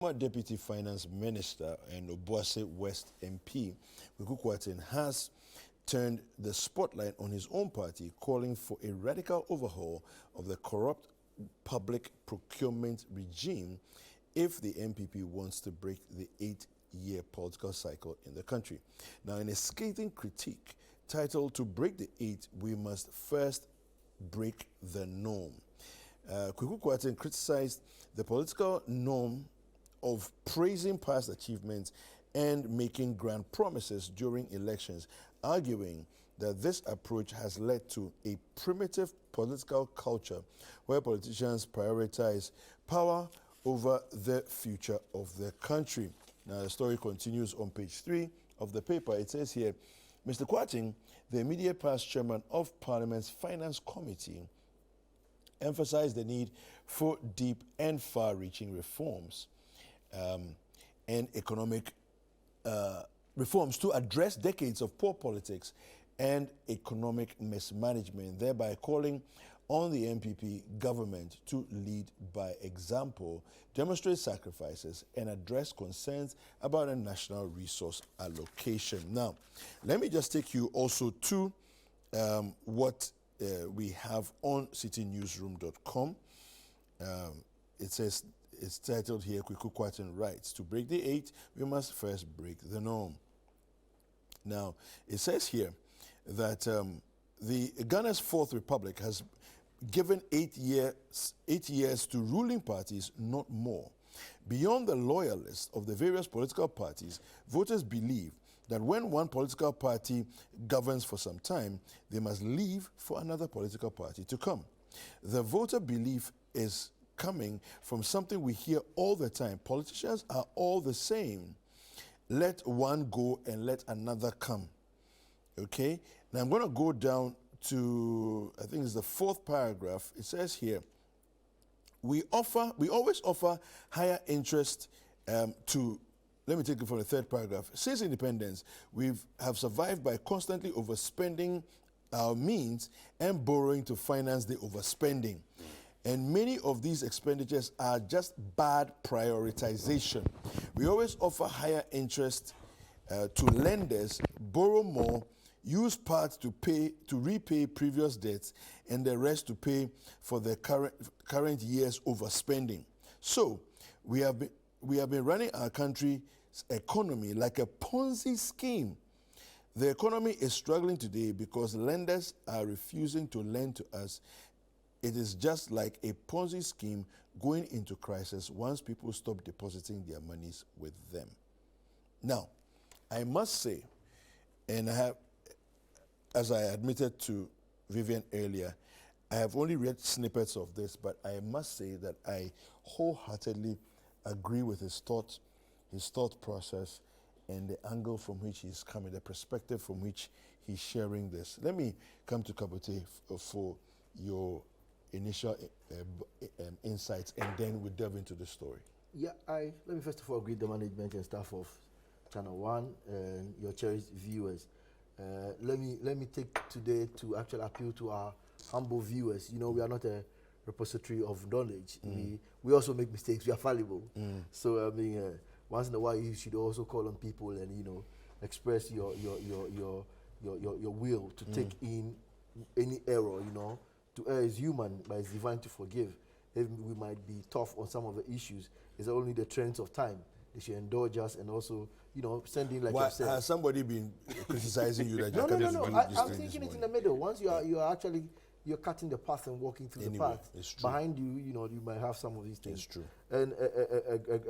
Former Deputy Finance Minister and Obuasi West MP, Kwaku Kwarteng, has turned the spotlight on his own party, calling for a radical overhaul of the corrupt public procurement regime if the NPP wants to break the 8-year political cycle in the country. Now, in a scathing critique titled "To Break the Eight, We Must First Break the Norm," Kwaku Kwarteng criticized the political norm of praising past achievements and making grand promises during elections, arguing that this approach has led to a primitive political culture where politicians prioritize power over the future of the country. Now, the story continues on page 3 of the paper. It says here, Mr. Kwarteng, the immediate past chairman of Parliament's Finance Committee, emphasized the need for deep and far-reaching reforms and economic reforms to address decades of poor politics and economic mismanagement, thereby calling on the NPP government to lead by example, demonstrate sacrifices, and address concerns about a national resource allocation. Now, let me just take you also to what we have on citynewsroom.com. It says, it's titled here, Kwaku Kwarteng writes, "To break the 8, we must first break the norm." Now, it says here that the Ghana's Fourth Republic has given 8 years to ruling parties, not more. Beyond the loyalists of the various political parties, voters believe that when one political party governs for some time, they must leave for another political party to come. The voter belief is coming from something we hear all the time. Politicians are all the same. Let one go and let another come. Okay? Now I'm going to go down to, I think it's the 4th paragraph. It says here, we always offer higher interest to, let me take it from the 3rd paragraph. Since independence, we have survived by constantly overspending our means and borrowing to finance the overspending. And many of these expenditures are just bad prioritization. We always offer higher interest to lenders, borrow more, use part to repay previous debts, and the rest to pay for the current year's overspending. So we have been running our country's economy like a Ponzi scheme. The economy is struggling today because lenders are refusing to lend to us. It is just like a Ponzi scheme going into crisis once people stop depositing their monies with them. Now, I must say, and I have, as I admitted to Vivian earlier, I have only read snippets of this, but I must say that I wholeheartedly agree with his thought process, and the angle from which he's coming, the perspective from which he's sharing this. Let me come to Kabote for your initial insights, and then we delve into the story. Yeah, let me first of all greet the management and staff of ChannelOne and your cherished viewers. Let me take today to actually appeal to our humble viewers. You know, we are not a repository of knowledge. We also make mistakes. We are fallible. So I mean, once in a while, you should also call on people and, you know, express your will to take in any error. You know, to err is human, but it's divine to forgive. If we might be tough on some of the issues, it's only the trends of time. They should indulge us and also, you know, send in like you said. Has somebody been criticizing you that No. I'm thinking it in the middle. Once you are actually cutting the path and walking through the path. Behind you, you know, you might have some of these things. It's true. And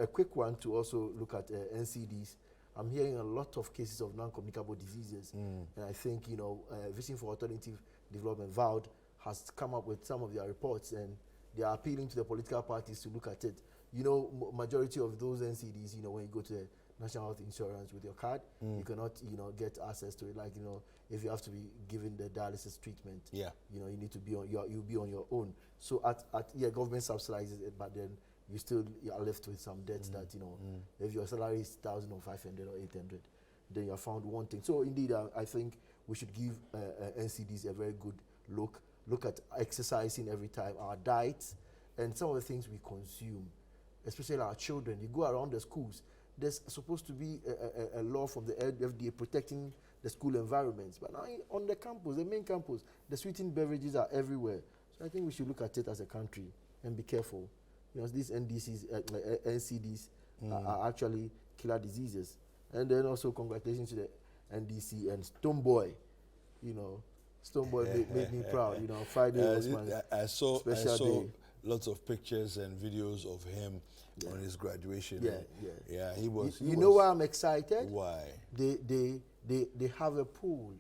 a quick one to also look at NCDs. I'm hearing a lot of cases of non-communicable diseases, and I think, you know, Vision for Alternative Development, VALD, has come up with some of their reports, and they are appealing to the political parties to look at it. You know, majority of those NCDs, you know, when you go to the National Health Insurance with your card, you cannot, you know, get access to it. Like, you know, if you have to be given the dialysis treatment, you know, you need to be on you'll be on your own. So government subsidizes it, but then you still are left with some debts that, you know, if your salary is 1,500 or 800, then you are found wanting. So indeed, I think we should give NCDs a very good look at exercising every time, our diets, and some of the things we consume. especially our children. You go around the schools, there's supposed to be a law from the FDA protecting the school environments. But now on the campus, the main campus, the sweetened beverages are everywhere. So I think we should look at it as a country and be careful. You know, these NDCs, NCDs are actually killer diseases. And then also congratulations to the NDC and Stoneboy. You know, Stoneboy made me proud. You know, Friday was my special day. Lots of pictures and videos of him on his graduation. Yeah, he was. You know why I'm excited? Why? They have a pool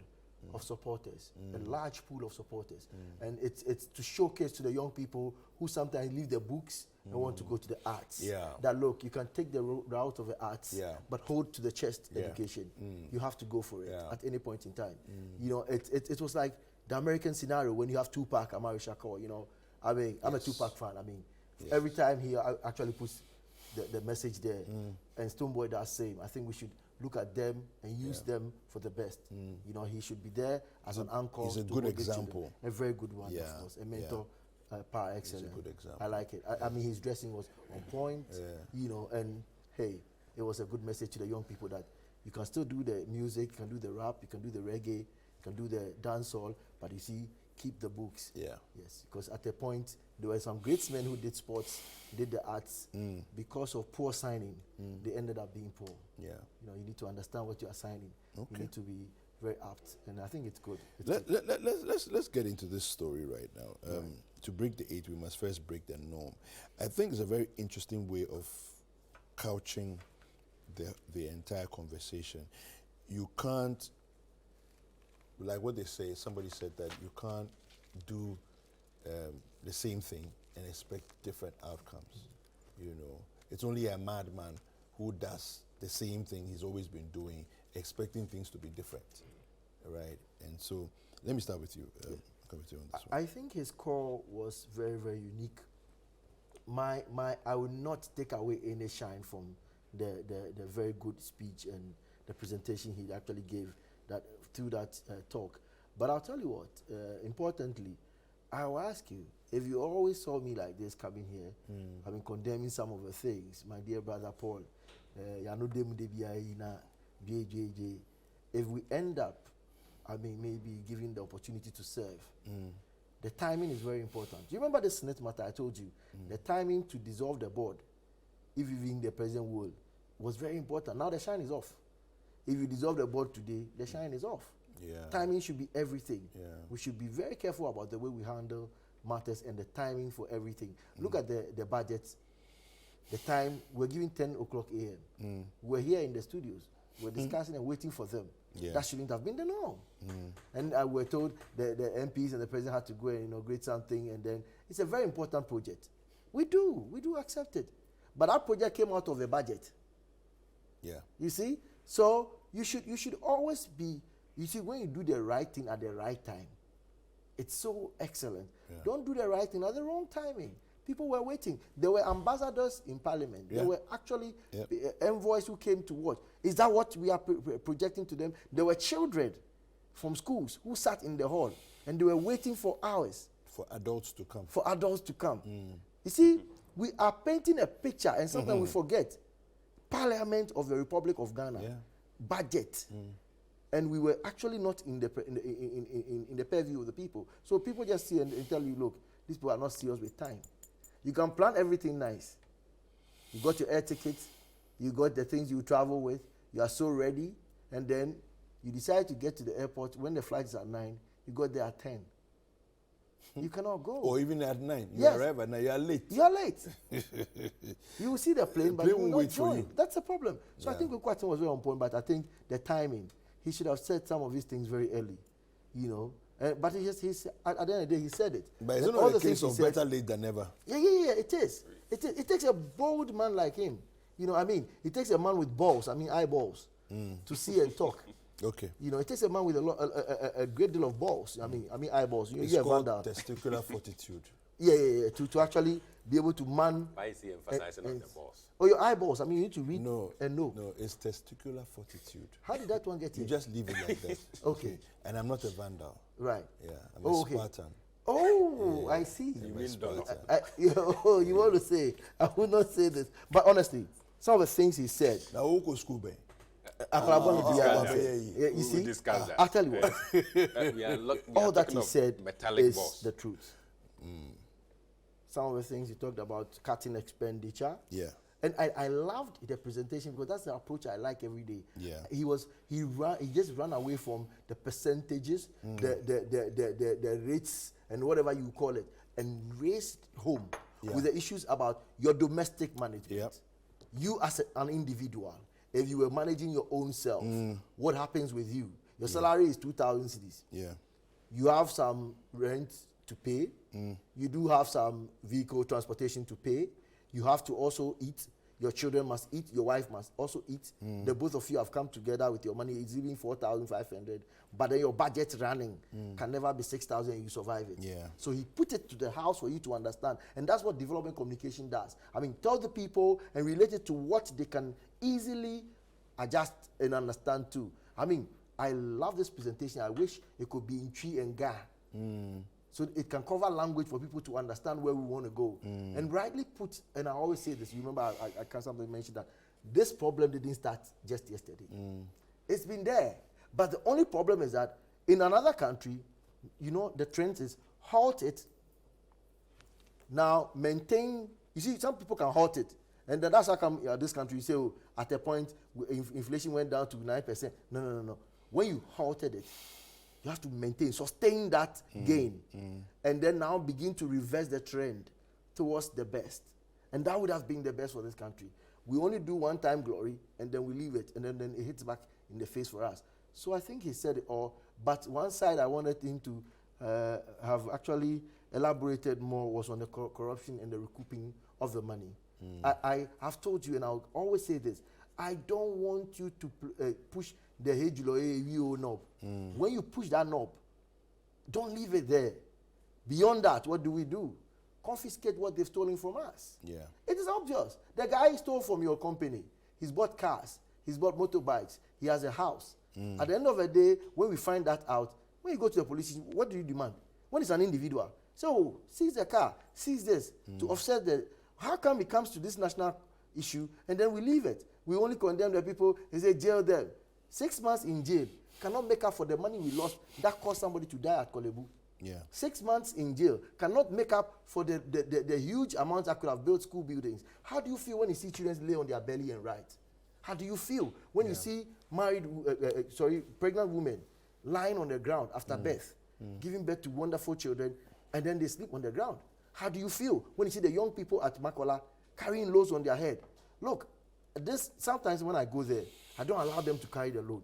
of supporters, a large pool of supporters, and it's to showcase to the young people who sometimes leave their books and want to go to the arts. That look, you can take the route of the arts, but hold to the chest education. You have to go for it at any point in time. You know, it was like the American scenario when you have Tupac, Amari Shakur. You know, I mean, I'm a Tupac fan. I mean, every time he actually puts the message there, and Stoneboy does same. I think we should look at them and use them for the best. You know, he should be there as an anchor. He's a good example. A very good one, of course. A mentor par excellence. He's a good example. I like it. I mean, his dressing was on point, you know, and hey, it was a good message to the young people that you can still do the music, you can do the rap, you can do the reggae, you can do the dancehall, but you see, keep the books. Yes, because at a point, there were some great men who did sports, did the arts. Because of poor signing, they ended up being poor. You know, you need to understand what you are signing. You need to be very apt, and I think it's good. Let's get into this story right now. To break the 8, we must first break the norm. I think it's a very interesting way of couching the entire conversation. You can't, like what they say, somebody said that you can't do the same thing and expect different outcomes. You know, it's only a madman who does the same thing he's always been doing, expecting things to be different, right? And so, let me start with you. Come with you on this one. I think his call was very, very unique. I would not take away any shine from the very good speech and the presentation he actually gave that through that talk. But I'll tell you what, importantly, I will ask you, if you always saw me like this coming here, I've been condemning some of the things, my dear brother Paul, if we end up, I mean, maybe giving the opportunity to serve, the timing is very important. Do you remember the Senate matter I told you? The timing to dissolve the board, if even the president will, was very important. Now the shine is off. If you dissolve the board today, the shine is off. Timing should be everything. We should be very careful about the way we handle matters and the timing for everything. Look at the budgets. The time, we're giving 10 o'clock a.m. We're here in the studios. We're discussing and waiting for them. That shouldn't have been the norm. And we're told the MPs and the president had to go and inaugurate something, and then it's a very important project. We do accept it. But that project came out of a budget. You see? So you should always be, you see, when you do the right thing at the right time, it's so excellent. Don't do the right thing at the wrong timing. People were waiting. There were ambassadors in parliament. There were actually envoys who came to watch. Is that what we are projecting to them? There were children from schools who sat in the hall and they were waiting for hours. For adults to come. For adults to come. You see, we are painting a picture and sometimes we forget. Parliament of the Republic of Ghana, budget. And we were actually not in the purview of the people. So people just see and tell you, look, these people are not serious with time. You can plan everything nice. You got your air tickets, you got the things you travel with, you are so ready, and then you decide to get to the airport when the flight is at 9, you got there at 10. You cannot go. Or even at 9, you arrive at 9, you are late. You are late. You will see the plane, but you will not join. That's the problem. So I think Kwaku Kwarteng was very on point, but I think the timing, he should have said some of these things very early, you know. But he's at the end of the day, he said it. But it's not a case of better late than never. Yeah, it is. It takes a bold man like him. You know, I mean, it takes a man with balls, eyeballs, to see and talk. You know, it takes a man with a great deal of balls. I mean eyeballs. It's called testicular fortitude. To actually be able to man. Why is he emphasizing on the balls? Oh, your eyeballs. I mean, you need to read and know. No, it's testicular fortitude. How did that one get here? You just leave it like that. And I'm not a vandal. Right. Yeah, I'm a Spartan. Oh, I see. You mean dollar? You want to say? I would not say this, but honestly, some of the things he said. Now, who go school be? You see, discuss that. I'll tell you what. All that he said is boss. the truth. Some of the things he talked about, cutting expenditure. Yeah. And I loved the presentation because that's the approach I like every day. Yeah. He just ran away from the percentages, the rates, and whatever you call it, and raced home with the issues about your domestic management. Yep. You as an individual, if you were managing your own self, what happens with you? Your salary is 2,000 cedis. Yeah. You have some rent to pay. You do have some vehicle transportation to pay. You have to also eat. Your children must eat. Your wife must also eat. The both of you have come together with your money. It's even 4,500. But then your budget running can never be 6,000 and you survive it. Yeah. So he put it to the house for you to understand. And that's what development communication does. I mean, tell the people and relate it to what they can easily adjust and understand too. I mean, I love this presentation. I wish it could be in Twi and Ga. So it can cover language for people to understand where we want to go. And rightly put, and I always say this, you remember I can't somebody mention that this problem didn't start just yesterday. It's been there. But the only problem is that in another country, you know, the trend is halt it, now maintain. You see, some people can halt it. And then that's how come this country, you say, oh, at a point, inflation went down to 9%. No. When you halted it, you have to maintain, sustain that gain, and then now begin to reverse the trend towards the best. And that would have been the best for this country. We only do one-time glory, and then we leave it, and then it hits back in the face for us. So I think he said it all, but one side I wanted him to have actually elaborated more was on the corruption and the recouping of the money. I have told you, and I'll always say this, I don't want you to push the Hejulo knob. When you push that knob, don't leave it there. Beyond that, what do? Confiscate what they've stolen from us. Yeah. It is obvious. The guy stole from your company. He's bought cars. He's bought motorbikes. He has a house. At the end of the day, when we find that out, when you go to the police, what do you demand? When it's an individual, so seize the car, seize this to offset the. How come it comes to this national issue and then we leave it? We only condemn the people and say jail them. 6 months in jail cannot make up for the money we lost that caused somebody to die at Kolebu. Yeah. 6 months in jail cannot make up for the huge amounts that could have built school buildings. How do you feel when you see children lay on their belly and write? How do you feel when you see pregnant women lying on the ground after birth, giving birth to wonderful children, and then they sleep on the ground? How do you feel when you see the young people at Makola carrying loads on their head? Look, sometimes when I go there, I don't allow them to carry the load.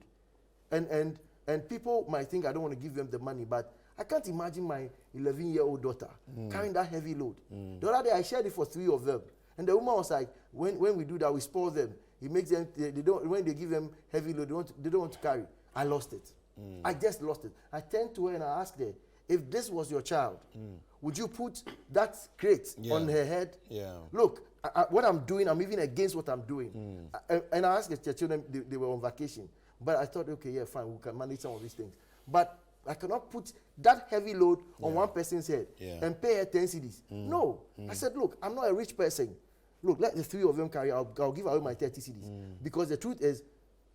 And people might think I don't want to give them the money, but I can't imagine my 11-year-old daughter carrying that heavy load. The other day I shared it for 3 of them. And the woman was like, when we do that, we spoil them. It makes them, when they give them heavy load, they don't want to carry. I lost it. I just lost it. I turned to her and I asked her, if this was your child, would you put that crate on her head? Yeah. Look, what I'm doing, I'm even against what I'm doing. And I asked the children, they were on vacation. But I thought, okay, yeah, fine, we can manage some of these things. But I cannot put that heavy load on one person's head and pay her 10 cedis. No. I said, look, I'm not a rich person. Look, let the 3 of them carry. I'll give away my 30 cedis. Because the truth is,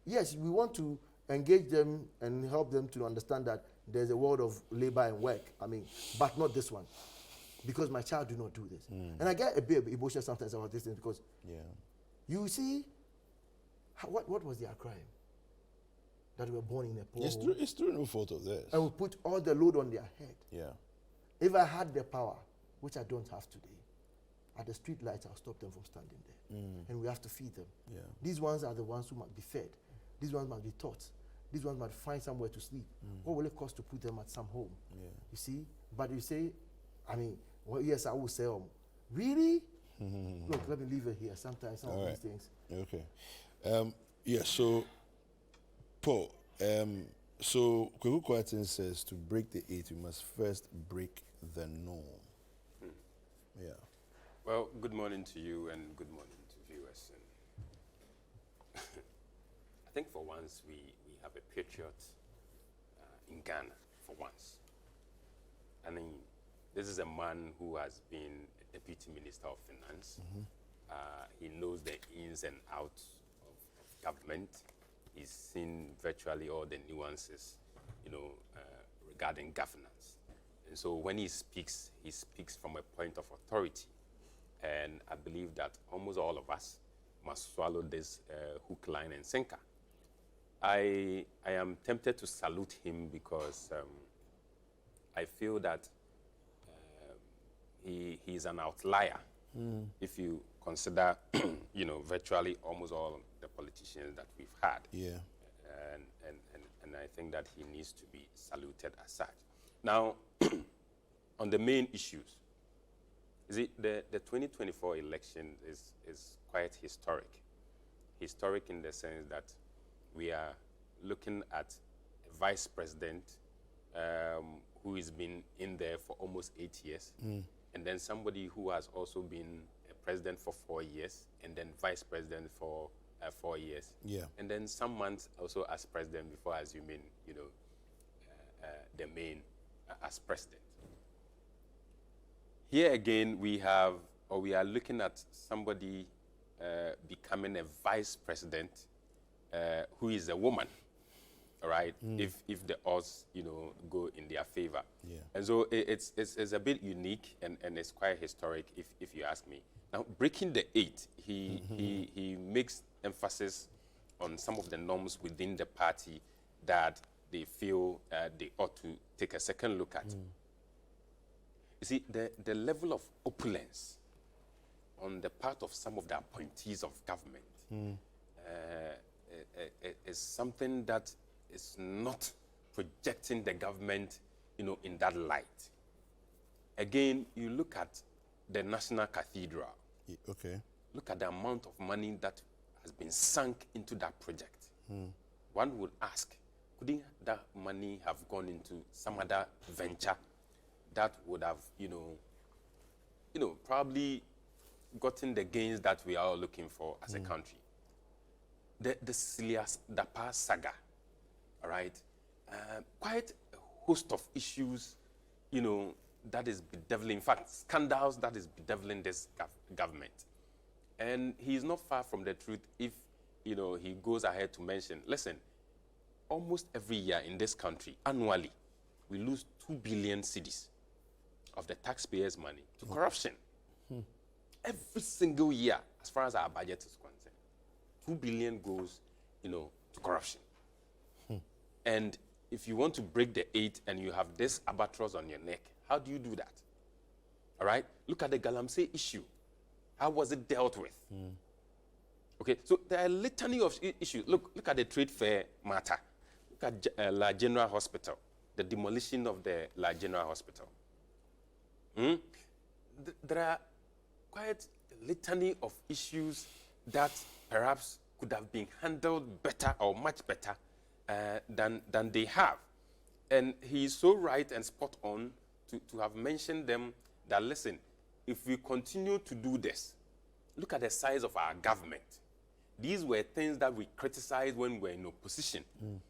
yes, we want to engage them and help them to understand that there's a world of labor and work. I mean, but not this one. Because my child do not do this. And I get a bit emotional sometimes about this thing because you see, what was their crime? That we were born in a poor home. It's true, no fault of theirs. And we put all the load on their head. Yeah. If I had the power, which I don't have today, at the street lights, I'll stop them from standing there. And we have to feed them. Yeah. These ones are the ones who must be fed. These ones must be taught. These ones must find somewhere to sleep. What will it cost to put them at some home? Yeah. You see? But you say, I mean, well, yes, I will say, really? Look, let me leave it here. Sometimes some of these things. Okay. So, Paul, so Kwaku Kwarteng says to break the 8, we must first break the norm. Yeah. Well, good morning to you and good morning to viewers. And I think for once we have a patriot in Ghana, for once. I mean, this is a man who has been a Deputy Minister of Finance. He knows the ins and outs of government. He's seen virtually all the nuances, regarding governance. And so when he speaks from a point of authority. And I believe that almost all of us must swallow this hook, line, and sinker. I am tempted to salute him because I feel that he's an outlier. If you consider, virtually almost all the politicians that we've had. Yeah. And I think that he needs to be saluted as such. Now, on the main issues, the 2024 election is quite historic. Historic in the sense that we are looking at a vice president who has been in there for almost 8 years, and then somebody who has also been a president for 4 years, and then vice president for 4 years. Yeah. And then some months also as president before assuming, the main as president. Here again, we are looking at somebody becoming a vice president who is a woman, all right? If the odds, go in their favor. Yeah. And so it's a bit unique and it's quite historic, if you ask me. Now, breaking the 8, he makes emphasis on some of the norms within the party that they feel they ought to take a second look at. You see, the level of opulence on the part of some of the appointees of government is something that is not projecting the government, in that light. Again, you look at the National Cathedral. Okay. Look at the amount of money that has been sunk into that project. One would ask, couldn't that money have gone into some other venture that would have, probably gotten the gains that we are all looking for as a country? The Silias Dapa saga, all right? Quite a host of issues, that is bedeviling, in fact, scandals that is bedeviling this government. And he's not far from the truth if, he goes ahead to mention, listen, almost every year in this country, annually, we lose 2 billion cedis of the taxpayers' money to corruption. Every single year, as far as our budget is concerned, 2 billion goes, to corruption. And if you want to break the 8 and you have this albatross on your neck, how do you do that? All right? Look at the Galamsey issue. How was it dealt with? Okay, so there are a litany of issues. Look at the trade fair matter. Look at La General Hospital, the demolition of the La General Hospital. There are quite a litany of issues that perhaps could have been handled better or much better than they have. And he is so right and spot on to have mentioned them that, listen, if we continue to do this, look at the size of our government. These were things that we criticized when we were in opposition.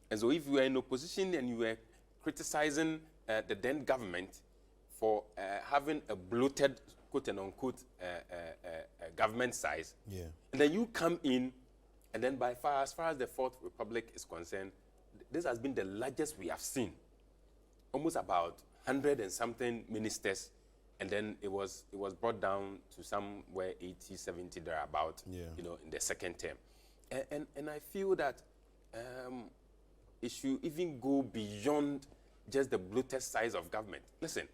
And so if you were in opposition and you were criticizing the then government for having a bloated, quote and unquote, government size, and then you come in, and then as far as the Fourth Republic is concerned, this has been the largest we have seen. Almost about 100 and something ministers, and then it was brought down to somewhere 80, 70 thereabout, in the second term. And I feel that it should even go beyond just the bloated size of government. Listen,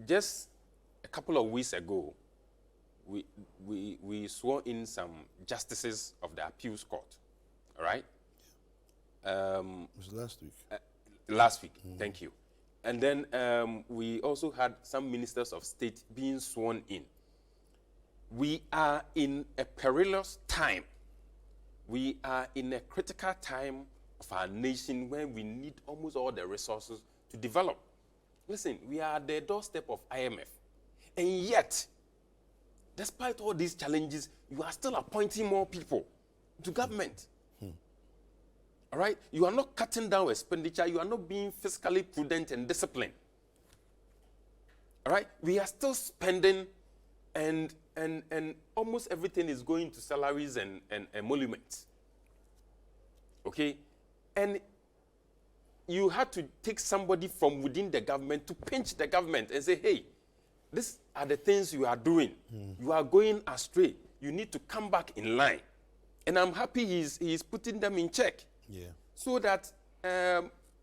just a couple of weeks ago, we swore in some justices of the appeals court, all right? It was last week. Last week, thank you. And then we also had some ministers of state being sworn in. We are in a perilous time. We are in a critical time of our nation where we need almost all the resources to develop. Listen, we are at the doorstep of IMF. And yet, despite all these challenges, you are still appointing more people to government. All right? You are not cutting down expenditure. You are not being fiscally prudent and disciplined. All right? We are still spending, and almost everything is going to salaries and emoluments. Okay? And you had to take somebody from within the government to pinch the government and say, hey, these are the things you are doing. You are going astray. You need to come back in line. And I'm happy he's putting them in check. Yeah. So that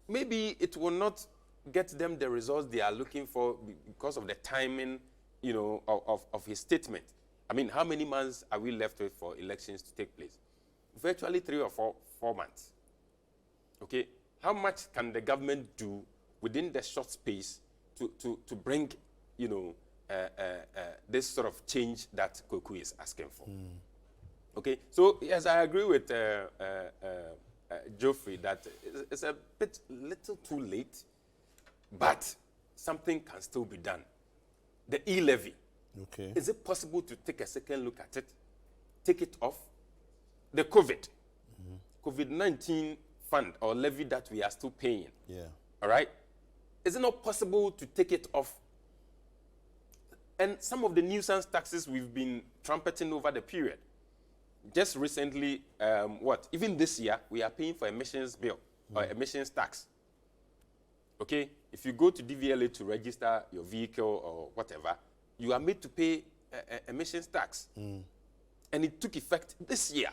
maybe it will not get them the results they are looking for because of the timing, you know, of his statement. I mean, how many months are we left with for elections to take place? Virtually 3 or 4 months. Okay? How much can the government do within the short space to bring, you know, this sort of change that Kwaku is asking for? Okay, so yes, I agree with Geoffrey that it's a little too late, but something can still be done. The e-levy. Okay. Is it possible to take a second look at it? Take it off? The COVID-19 fund or levy that we are still paying. Yeah. All right? Is it not possible to take it off? And some of the nuisance taxes we've been trumpeting over the period. Just recently, even this year, we are paying for emissions bill or emissions tax. Okay? If you go to DVLA to register your vehicle or whatever, you are made to pay emissions tax. And it took effect this year.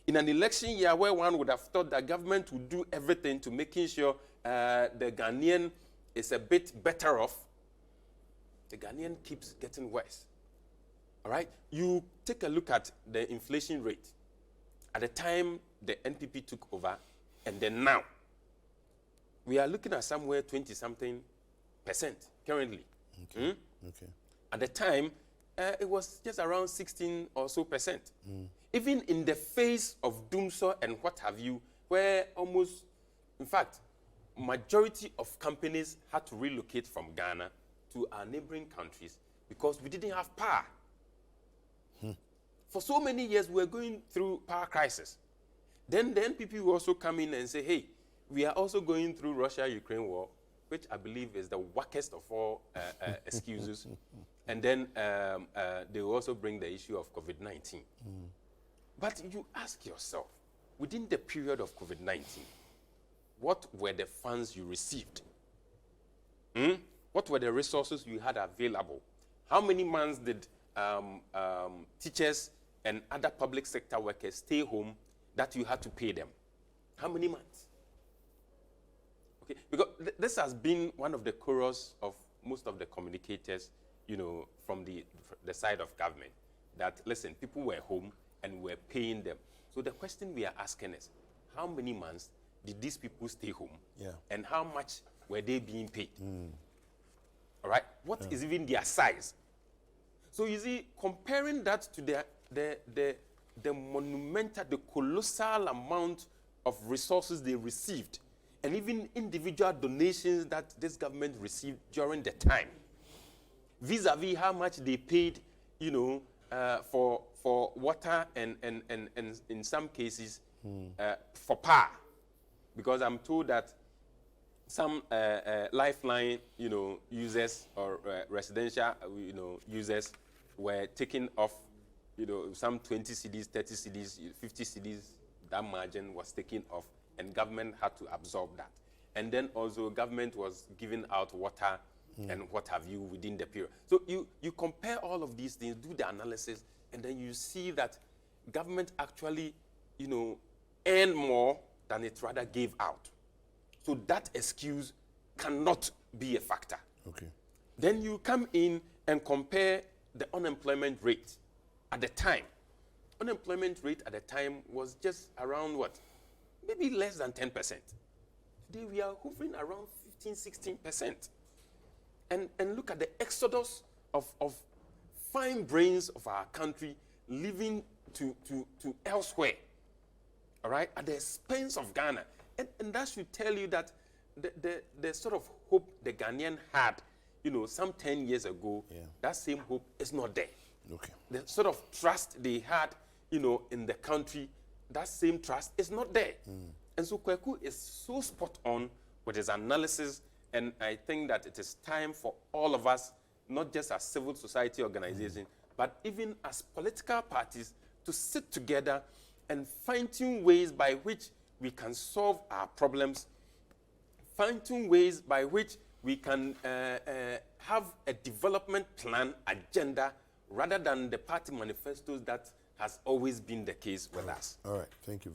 In an election year where one would have thought that government would do everything to making sure the Ghanaian is a bit better off, the Ghanaian keeps getting worse. All right? You take a look at the inflation rate. At the time the NPP took over, and then now, we are looking at somewhere 20-something% currently. Okay. Okay. At the time, it was just around 16 or so %. Even in the face of doomsday and what have you, where almost, in fact, majority of companies had to relocate from Ghana to our neighboring countries because we didn't have power. For so many years, we were going through power crisis. Then the NPP will also come in and say, hey, we are also going through Russia-Ukraine war, which I believe is the wackest of all excuses. And then they will also bring the issue of COVID-19. But you ask yourself, within the period of COVID-19, what were the funds you received? What were the resources you had available? How many months did teachers and other public sector workers stay home that you had to pay them? How many months? Okay, because this has been one of the chorus of most of the communicators, you know, from the side of government, that, listen, people were home and we're paying them. So the question we are asking is, how many months did these people stay home? Yeah. And how much were they being paid? All right? What is even their size? So you see, comparing that to the monumental, the colossal amount of resources they received, and even individual donations that this government received during the time, vis-a-vis how much they paid, you know, for water and in some cases for power, because I'm told that some lifeline, you know, users or residential, you know, users were taken off, you know, some 20 cedis, 30 cedis, 50 cedis. That margin was taken off, and government had to absorb that. And then also government was giving out water and what have you within the period. So you compare all of these things, do the analysis, and then you see that government actually, you know, earned more than it rather gave out. So that excuse cannot be a factor. Okay. Then you come in and compare the unemployment rate at the time. Unemployment rate at the time was just around what? Maybe less than 10%. Today we are hovering around 15-16%. And look at the exodus of fine brains of our country living to elsewhere, all right, at the expense of Ghana. And that should tell you that the sort of hope the Ghanaian had, you know, some 10 years ago, that same hope is not there. Okay. The sort of trust they had, you know, in the country, that same trust is not there. And so Kwaku is so spot on with his analysis, and I think that it is time for all of us not just as civil society organizations, but even as political parties, to sit together and fine-tune ways by which we can solve our problems, fine-tune ways by which we can have a development plan agenda rather than the party manifestos that has always been the case with us. All right, thank you very much.